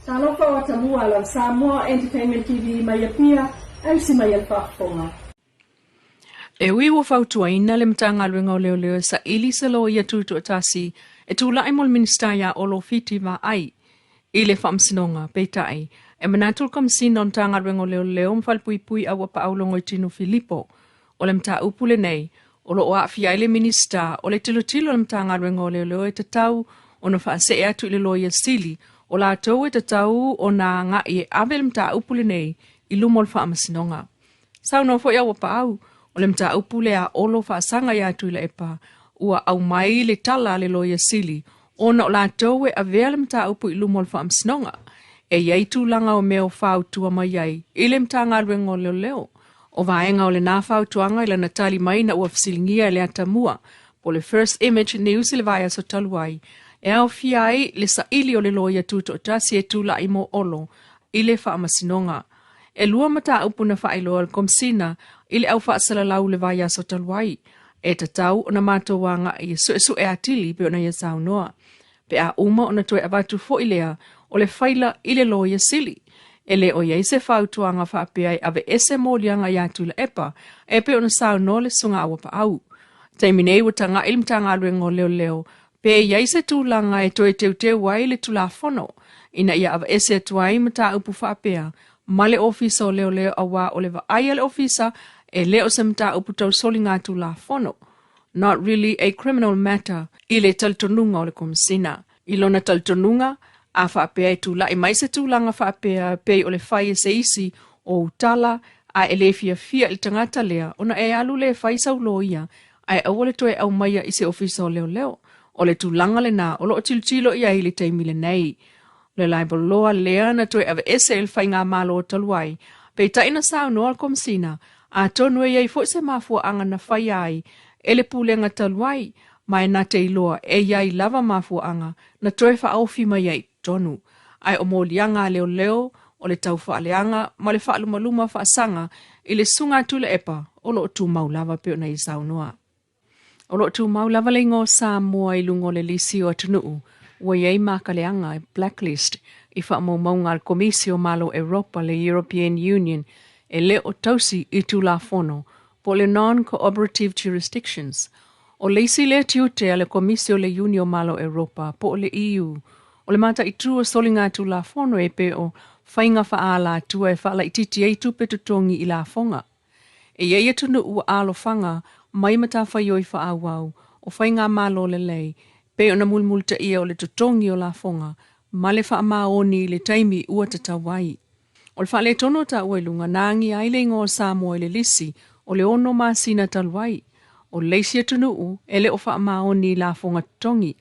Talofa o Tamua la Samoa Entertainment TV mai pia ai si mai whaafonga. E ui wa fautua ina le mtanga luenga o leo leo sa ili se lo ia tutu atasi e tu lai mol minista ya olo fiti va ai. Ile whamsinonga peitai e manatul kam sinon tanga luenga o leo leo mfalpui pui awa pa aulongo tino Filippo. O le mta upule nei o lo oa fia ile minista o le tilo le mtanga luenga o leo leo e tatau o na whaase e atu ile loia sili o la tau e tatau o na nga i e avel mta upule nei i lumol whaamasinonga. Sau no fo ia wa pa au o le mta upule a olo whaasanga ia atu ila epa ua au mai le tala le loia sili o na o la tau e avea le mta upu i lumol whaamasinonga. E iei tūlanga o meo whautua mai ai i le mta ngaruenga o leo leo. O vaenga o le nā whautuanga ila natali mai na ua fasilingia le atamua po le first image ni usi le vaya so taluai. E au fiai le sa ili o le loia tuto o tasi e tula i mo olo i le whaamasinonga. E lua mata upu na whailo al komsina i le au whaasala lau le vaya so taluai. E tatau o na mato wanga i su e atili pe o na ia sau noa. Pe a uma o na toe avatu fo ilea o le whaila i le loia sili. E le o iei se whautuanga whaapeai ave ese mōlianga i atu la epa e pe o na sau no le sunga awa pa au. Teiminei watanga ilmtanga luengo leo leo pe iei se tūlanga e toe teu wai le tula fono. Ina ia ava ese tuai mata upu whaapea ma le ofisa o leo leo awa o le va aia le ofisa e leo se mta upu tau soli ngā tula fono. Not really a criminal matter i le taltonunga o le komisina. I lona taltonunga a whaapea e tūla i mai se tūlanga whaapea pei o le whai se isi o utala a e le fia il tangata lea ona e alu le whai sau loia a e awale toe au maia i se ofisa o leo leo. O le tūlanga le nā o lo o tiltilo i aile teimile nei. Le laiboloa lea na toe ave ese il whai ngā malo o taluai. Pei taina sao noa al komisina a tonu e iei fo se mafua anga na whai ai e le pūlenga taluai mai na te iloa e iai lava mafua anga na toe wha aufi mai ai tonu. Ai o mōlianga leo leo o le tau whaaleanga ma le whaalumaluma whaasanga i le sunga tula epa o lo tu maulava pe o na i sao noa. O lo tu maulava le ngō Samoa i lungo le lisi o atunuu ua iei makaleanga e blacklist i whaamaunga al komisio malo Europa le European Union e le o tausi i tula fono po le non-cooperative jurisdictions. O leisi le tiute ale komisio le Unio malo Europa po le EU. O le mata i tua solinga tu la fono e pe o whainga whaala tua e whaala i titi ei tupe tutongi i la fonga. E iei atunu ua alo whanga mai mata whaioi whaawau o whainga malo le lei pe o na mulmulta ia o le tutongi o la fonga ma le wha maoni le taimi ua tatawai. O le whaale tono ta uailunga nangi aile ngō Samoa le lisi o le ono masina talwai. O leisi atunu e le o wha maoni la fonga tutongi.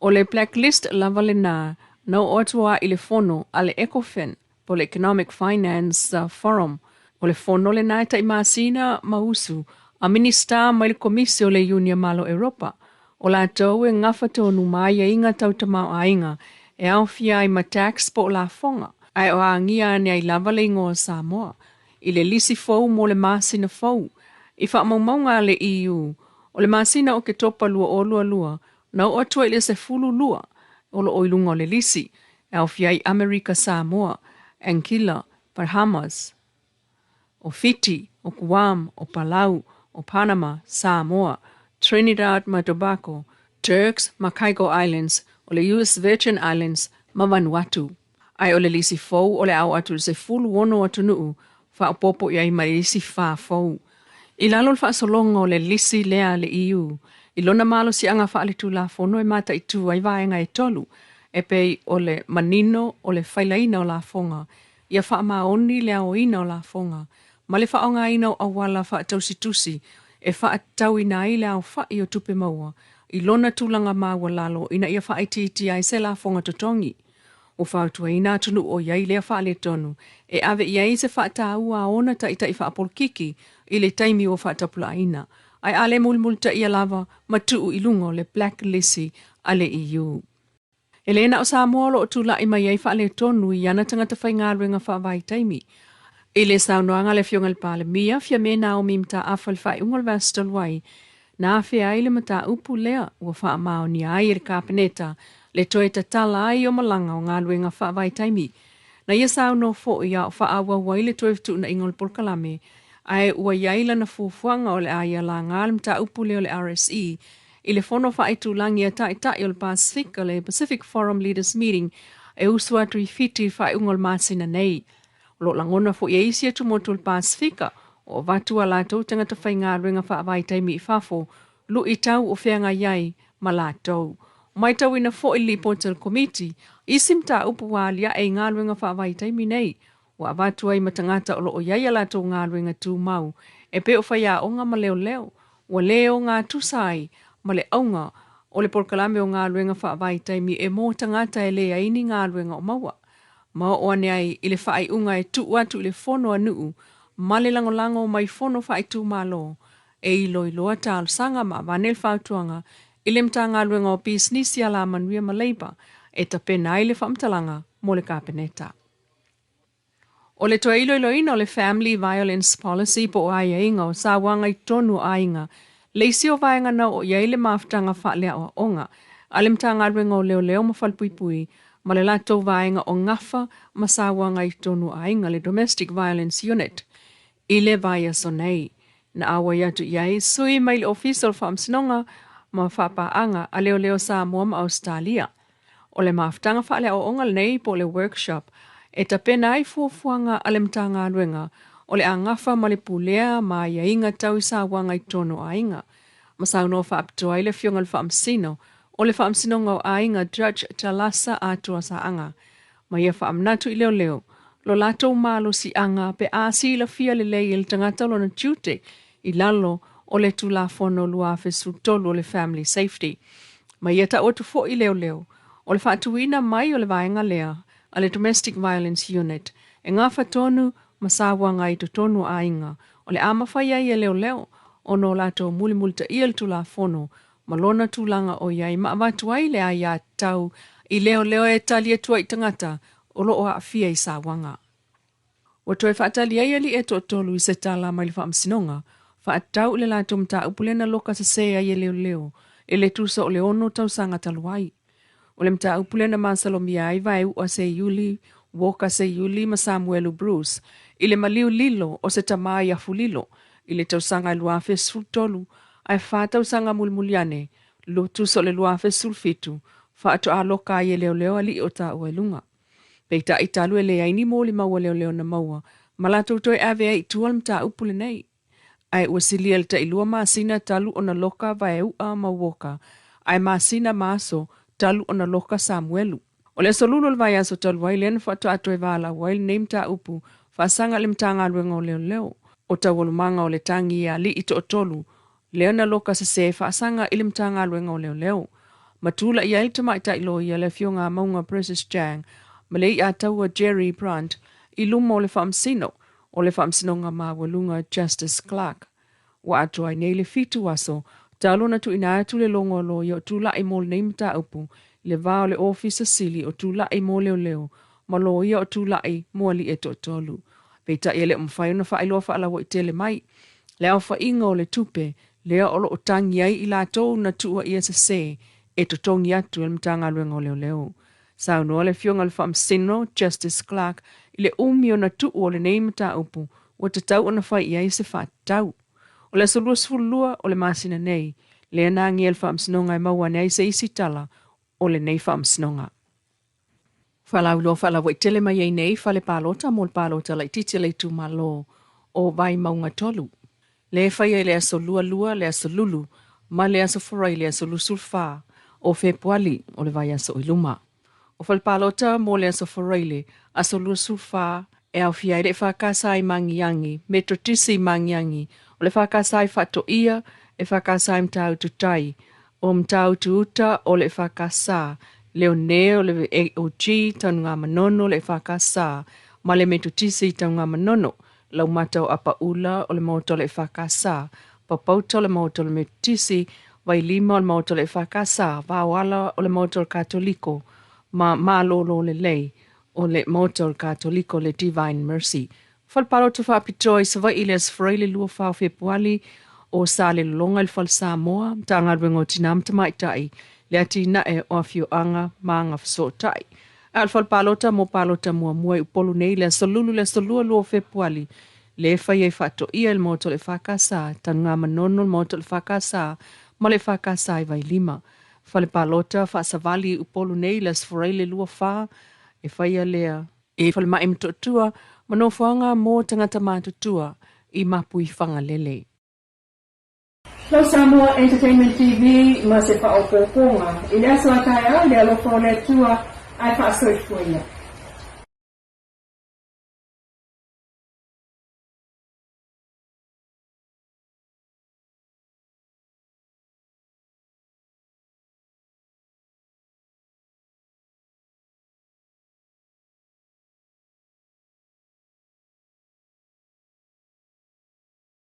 O le blacklist lava le nā, nau oatua i le fono a le ECOFIN, po le Economic Finance Forum, o le fono le nā tai masina mausu, a minista mai le komisio le Unia malo Europa, o la tau e ngafa tonu mai e inga tau tamau a inga, e au fia i ma tax po la fonga, ai o a ngia ne ai lava le ingoa Samoa, i le lisi fau mo le masina fau, i wha maumaunga le EU, o le masina o ke topa lua o lua, na o atua ile se fulu lua, o lo oilunga o le lisi, e au fia i Amerika Samoa, Ankila, Bahamas, o Fiji, o Guam, o Palau, o Panama, Samoa, Trinidad ma Tobago, Turks, Marquesas Islands, o le US Virgin Islands, ma Vanuatu. Ai o le lisi fau o le au atu se fulu wono atu nuu, fa o popo iai ma lisi fa fau. I lalo fa solonga o le lisi lea le EU, i lona malo si anga whaale tu la fono e mata i tu ai vaenga e tolu, e pei o le manino o le whailaina o la fonga, ia wha maoni le aoina o la fonga, ma le whaonga ina o awala wha tausitusi, e wha tau ina i le au wha i o tupe maua, i lona tūlanga maua lalo ina ia wha iti ai se la fonga totongi. O whautua ina tunu o iai lea whaale tonu, e ave iai se wha ta ua ona ta ita i wha apolkiki, i le taimi o wha tapula ina. Ai ale mulmulta ia lava matuu ilungo le blacklist ale EU. Elena o Samoa o tula i mai ai whaale tonu i ana tangata whaingaruenga whaavai taimi. I le saunoanga le fiongal pale mia fia me na o mimta afal whai ungal vastalwai. Na fia ai le mata upu lea ua wha mao ni ai le kapeneta Le toe ta tala ai o malanga o ngā luenga whaavai taimi. Na ia sao no fo ia o whaawa wai le toe tu na ingol polkalame, ai ua iaila na fufuanga o le aia la ngālim ta upule o le RSE, i le fono whaaitu langi a tai o le Pacific o le Pacific Forum Leaders Meeting, e usua tui fiti whai ungol māsina nei. Lo langona fo ia isi atu motu le Pasifika, o vatua lātou tangata whai ngā ruenga whaavai taimi i whafo, lu i tau o whianga iai ma lātou. Mai tau ina fo i lipo tel komiti, isim ta upu wālia e ngā ruenga whaavai taimi nei, wa vatua i matangata o lo o iai lātou ngā ruenga tū mau, e pe o whai a onga ma leo leo, wa leo ngā tusai, ma le aunga, o le polkalame o ngā ruenga whaavai taimi e mō tangata e lea ini ngā ruenga o maua. Ma o ane ai i le whaai unga e tu atu i le fono anuu, ma le lango mai fono whaai tū malo, e i loa tāl sanga ma vanel whautuanga, i le mta ngā luenga o pisnisi ala manuia ma leiba, e ta pena i le whamtalanga mo le kāpeneta. O le toa ina o le Family Violence Policy po ai inga o sa wanga i tonu ainga, leisi o vaenga na o iai le maftanga whaalea o onga, a le mta ngā luenga o leo ma whalpuipui, ma le lātou vaenga o ngafa ma sa wanga i tonu ainga le Domestic Violence Unit. I le vaia so nei, na awa iatu iai sui mai le official whamsinonga ma whapaanga a leo Samoa ma Australia. O le maftanga whaalea o onga nei po le workshop, e ta pena ai fuafuanga a le mta ngā luenga, o le angafa ma le pulea ma ia inga tau i sa wanga i tonu ainga. Ma sa unua whaaptua i le fionga le whaamsino, o le whaamsinonga o ainga Judge Talasa atua sa anga. Ma ia whaamnatu i leo, lo lato malo si anga pe asi la fia le lei il tangata lo na tute i lalo o le tula fono lua fesu tolu o le family safety. Ma ia ta otu fo i leo, o le whaatuina mai o le vaenga lea, a le Domestic Violence Unit, e ngā whatonu masawanga i tonu ainga, o le amawhaia i leo, o no lato mulimulta i el tula fono, malona tūlanga o iai maawatu ai le aia tau i leo e tali tua i tangata o lo o a fia i sa wanga. Wa toi whaatali ai ali e tolu i se tala mai le whaamsinonga, whaatau le lato mta upulena loka sa sea i leo, e le tusa o le ono tau sanga taluai. O le mta upulena masalomia ai vai ua se Yuli, Woka se Yuli ma Samuelu Bruce, i le maliu lilo o se tamai a fulilo, i le tausanga luafe sultolu, ai wha tausanga mulmuliane, lo tuso le luafe sulfitu, wha ato a loka i leo ali o ta uelunga. Peita i talu e le aini mōli maua leo na maua, malato toi ave ai tual mta upule nei. Ai uasilia le ta ilua maasina talu o na loka vai ua ma Woka, ai maasina maso talu o na loka Samuelu. O le solulu le vai aso talu wai len wha ato e wala wai le neimta upu, wha sanga le mtanga luenga o leo. O ta walumanga o le tangi a li ito o tolu, leo na loka sa se wha sanga ili mtanga luenga o leo. Matula i ailta maita ilo i le fionga maunga Precious Jang, malei a taua Jerry Brandt, i luma o le whaamsino, o le whaamsinonga ma walunga Justice Clark. Wa ato ai nei le fitu aso, talona tu ina atu le longo lo i o tula i mol neimta upu, le vao le ofisa sili o tula i mo leo, ma lo i o tula i moali e tolu. Peita i le umwhai una whaailoa whaalawa i tele mai, leo whainga o le tupe, leo olo o tangi ai i la tau na tua i asa se, e totongi atu le mtanga luenga o leo. Sao noa le fionga le whaamsino, Justice Clark, i le umi o na tuu o le neimta upu, o te tau o na whai i aise whaatau. O le solua sfulua o le masina nei, le anangi el whaamsinonga i maua nei se isi tala o le nei whaamsinonga. Whalaulo i tele mai ei nei whale palota mo le palota lai titi le tu malo o vai maunga tolu. Le whai e le aso lua, le aso lulu, ma le aso forai le aso lusulfa o februali o le vai aso iluma. O whale palota mo le aso forai le aso lusulfa e au fiai le whakasai mangiangi, metro tisi mangiangi, o le whakasai whato ia e whakasai mtau tutai, o mtau tuuta o le whakasa, leo neo le AOG tanu ngā manono le whakasa, ma le metutisi tanu ngā manono, lau matau apa ula o le mauto le whakasa, papauta le mauto le metutisi, vai lima o le mauto le whakasa, vawala o le mauto le katoliko, ma malolo le lei, o le mauto le katoliko le Divine Mercy. Whalparo tu whapitoi sa vai iles freile lua whao Februari o sa le longa le whal Samoa, ta ngā ruengo tinam tamaitai, le atina e o afioanga maanga fesotai. Alfal palota mo palota mua mua i upolu nei le solulu le solua luo Februari le fai e fato ia il moto le whakasa tanunga manono moto le whakasa ma le whakasa i vai lima. Fale palota whaasavali upolu nei le sforei le lua wha e fai a lea e fale mai mtotua manofuanga mo tangata matutua i mapu i whangalele. Lo Samoa Entertainment TV ma se whaopoponga. I lea soa taia, lea lofo le tua ai whaasoifuia.